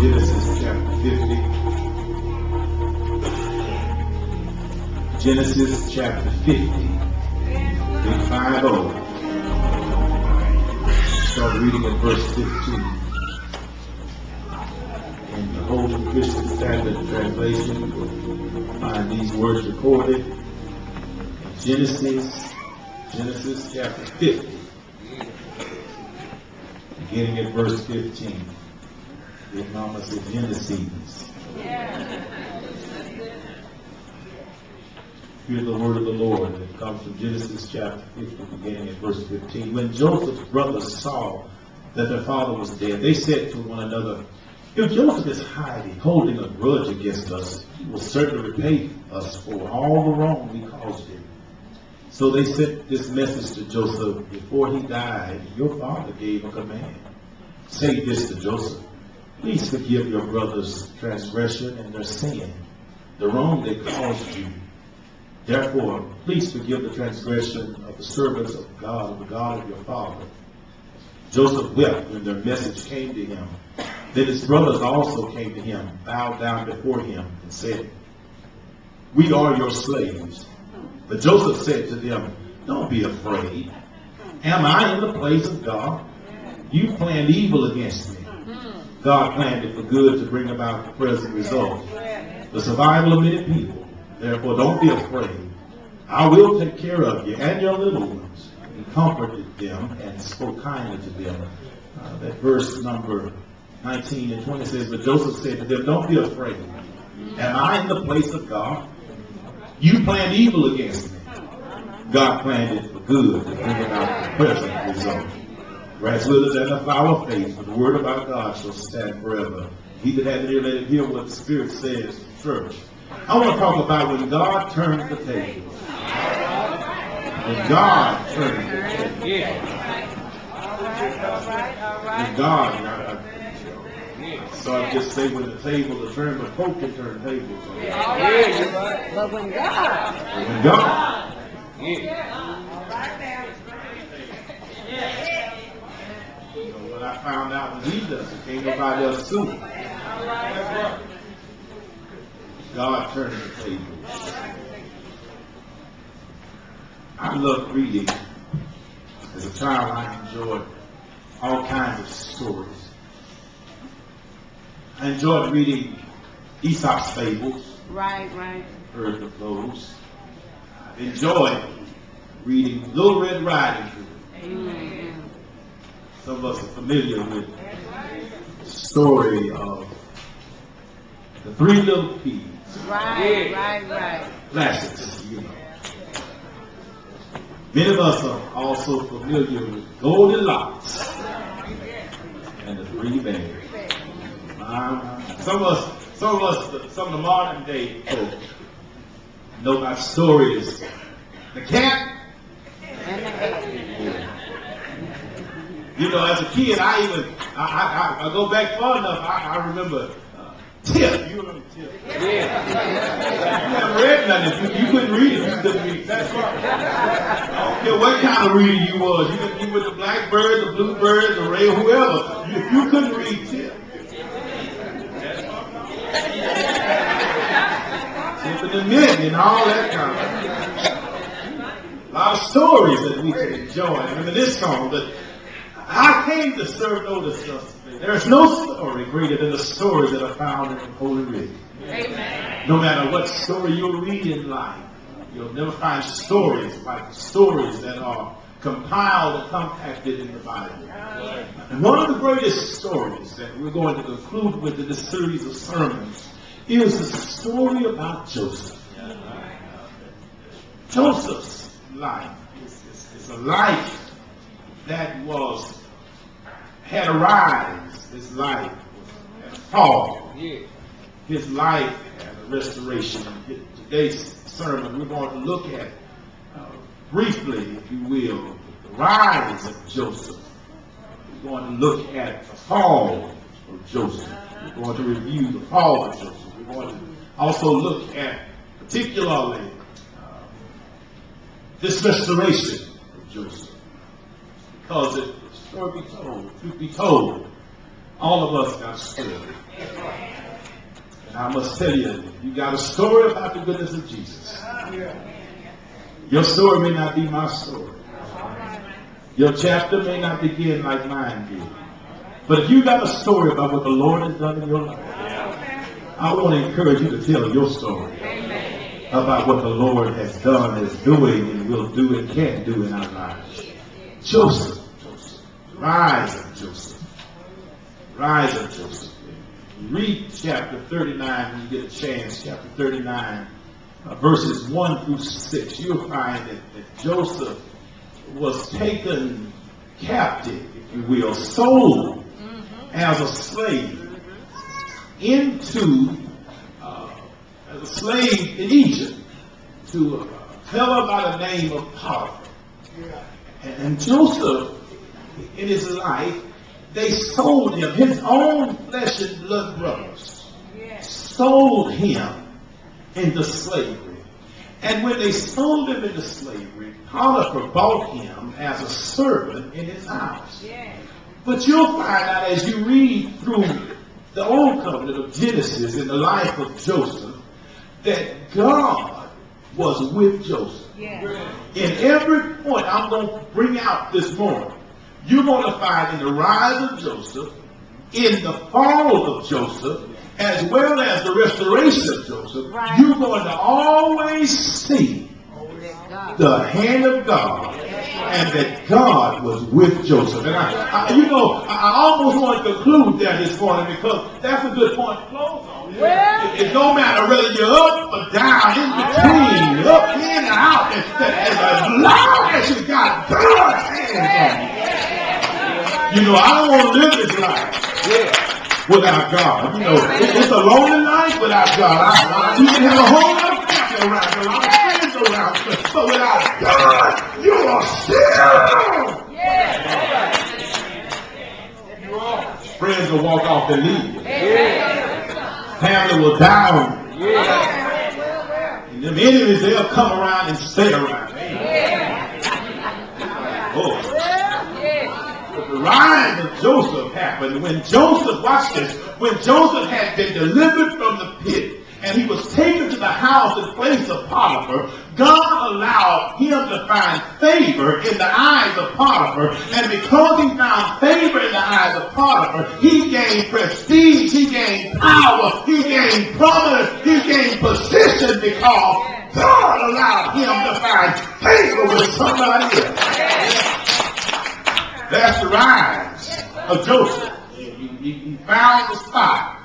Genesis chapter 50. Genesis chapter 50. Big 5-0. Start reading at verse 15. In the Holy Christian Standard Translation, you'll find these words recorded in Genesis chapter 50. Beginning at verse 15. Big Mama said Genesis. Hear the word of the Lord. It comes from Genesis chapter 50, beginning at verse 15. When Joseph's brothers saw that their father was dead, they said to one another, "If Joseph is hiding, holding a grudge against us, he will certainly repay us for all the wrong we caused him." So they sent this message to Joseph: "Before he died, your father gave a command. Say this to Joseph: please forgive your brother's transgression and their sin, the wrong they caused you. Therefore, please forgive the transgression of the servants of God, the God of your father." Joseph wept when their message came to him. Then his brothers also came to him, bowed down before him, and said, "We are your slaves." But Joseph said to them, "Don't be afraid. Am I in the place of God? You planned evil against me. God planned it for good to bring about the present result, the survival of many people. Therefore, don't be afraid. I will take care of you and your little ones." He comforted them and spoke kindly to them. That verse number 19 and 20 says, "But Joseph said to them, don't be afraid. Am I in the place of God? You planned evil against me. God planned it for good to bring about the present result. Grass withers and the flower fades, but the word of our God shall stand forever." He that hath an ear, let him hear what the Spirit says to the church. I want to talk about when God turns the tables. When God turns the tables. When God, so I just say when the table is turned, but folk can turn tables. But when God. When God. You know, what I found out when he does it, ain't nobody else do it. God turns the table. I love reading. As a child, I enjoyed all kinds of stories. I enjoyed reading Aesop's fables. Right. Heard of those. I enjoyed reading Little Red Riding Hood. Amen. Some of us are familiar with the story of the Three Little Pigs. Right. Classics, you know. Many of us are also familiar with Goldilocks and the Three Bears. Some of the modern day folk know about stories. The cat. You know, as a kid, I go back far enough. I remember Tip. You remember Tip? Yeah. You never read nothing. You couldn't read it. You couldn't read it. That's right. I don't care what kind of reader you was. You could be with the blackbird, the bluebird, the ray, whoever. You couldn't read Tip. Tip and the Mint and all that kind of stuff. A lot of stories that we can enjoy. I remember this song, but I came to serve notice of today. There's no story greater than the stories that are found in the Holy Writ. Amen. No matter what story you'll read in life, you'll never find stories like stories that are compiled and compacted in the Bible. And one of the greatest stories that we're going to conclude with in this series of sermons is the story about Joseph. Joseph's life is a life that had a rise. His life had a fall. His life had a restoration. In today's sermon, we're going to look at, briefly, if you will, the rise of Joseph. We're going to look at the fall of Joseph. We're going to review the fall of Joseph. We're going to also look at, particularly, this restoration of Joseph. Because if the story be told, the truth be told, All of us got a story. And I must tell you, you got a story about the goodness of Jesus. Your story may not be my story. Your chapter may not begin like mine did. But if you got a story about what the Lord has done in your life, I want to encourage you to tell your story about what the Lord has done, is doing, and will do, and can do in our lives. Joseph, rise of Joseph. Rise of Joseph. Read chapter 39 when you get a chance. Chapter 39, verses 1 through 6. You'll find that Joseph was taken captive, if you will, sold as a slave as a slave in Egypt to a fellow by the name of Potiphar. And Joseph, in his life, they sold him. His own flesh and blood brothers sold him into slavery. And when they sold him into slavery, Potiphar bought him as a servant in his house. But you'll find out as you read through the Old Covenant of Genesis in the life of Joseph, that God was with Joseph. In every point I'm going to bring out this morning, you're going to find in the rise of Joseph, in the fall of Joseph, as well as the restoration of Joseph, you're going to always see the hand of God, and that God was with Joseph. And I almost want to conclude that this morning, because that's a good point to close on. It don't matter whether you're up or down, in between, up, in, or out, as long as you got God's hands on you. I don't want to live this life without God. It's a lonely life without God. You can have a whole lot of family around you, a lot of friends around you, but without God, you are still. Friends will walk off and leave you. Family will die on you. And them enemies, they'll come around and stay around. The rise of Joseph happened when Joseph, watch this, when Joseph had been delivered from the pit and he was taken to the house in place of Potiphar. God allowed him to find favor in the eyes of Potiphar, and because he found favor in the eyes of Potiphar, he gained prestige, he gained power, he gained prominence, he gained position, because God allowed him to find favor with somebody else. That's the rise of Joseph. He found the spot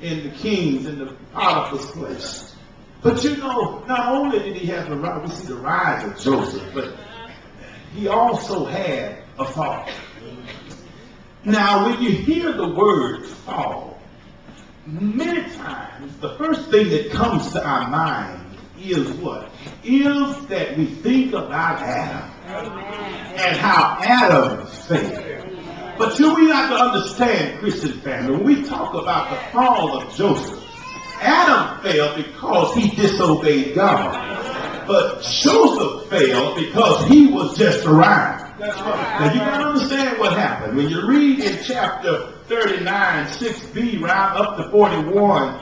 in the king's, in the Potiphar's place. But not only did he have the rise, we see the rise of Joseph, but he also had a fall. Now, when you hear the word fall, many times the first thing that comes to our mind is what? Is that we think about Adam. And how Adam failed. But we have to understand, Christian family, when we talk about the fall of Joseph, Adam failed because he disobeyed God. But Joseph failed because he was just around. Now you got to understand what happened. When you read in chapter 39, 6b, round up to 41,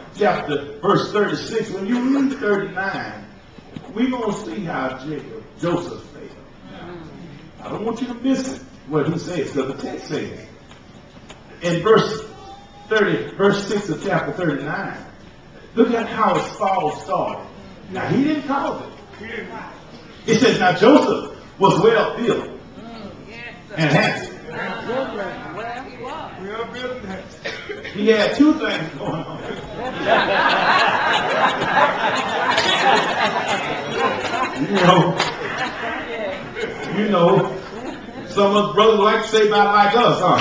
verse 36, when you read 39, we're going to see how Joseph failed. I don't want you to miss it, what he says, because the text says in verse 6 of chapter 39, look at how his fall started. Now, he didn't cause it. It says, now Joseph was well built and handsome. He had two things going on. Some of us brothers like to say about like us, huh?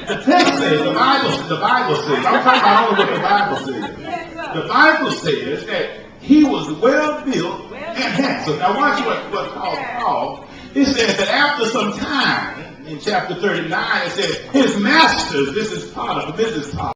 The text says, the Bible says, I'm talking about only what the Bible says. The Bible says that he was well built and handsome. Now watch what's called Paul. It says that after some time, in chapter 39, it says, his masters, this is Potiphar,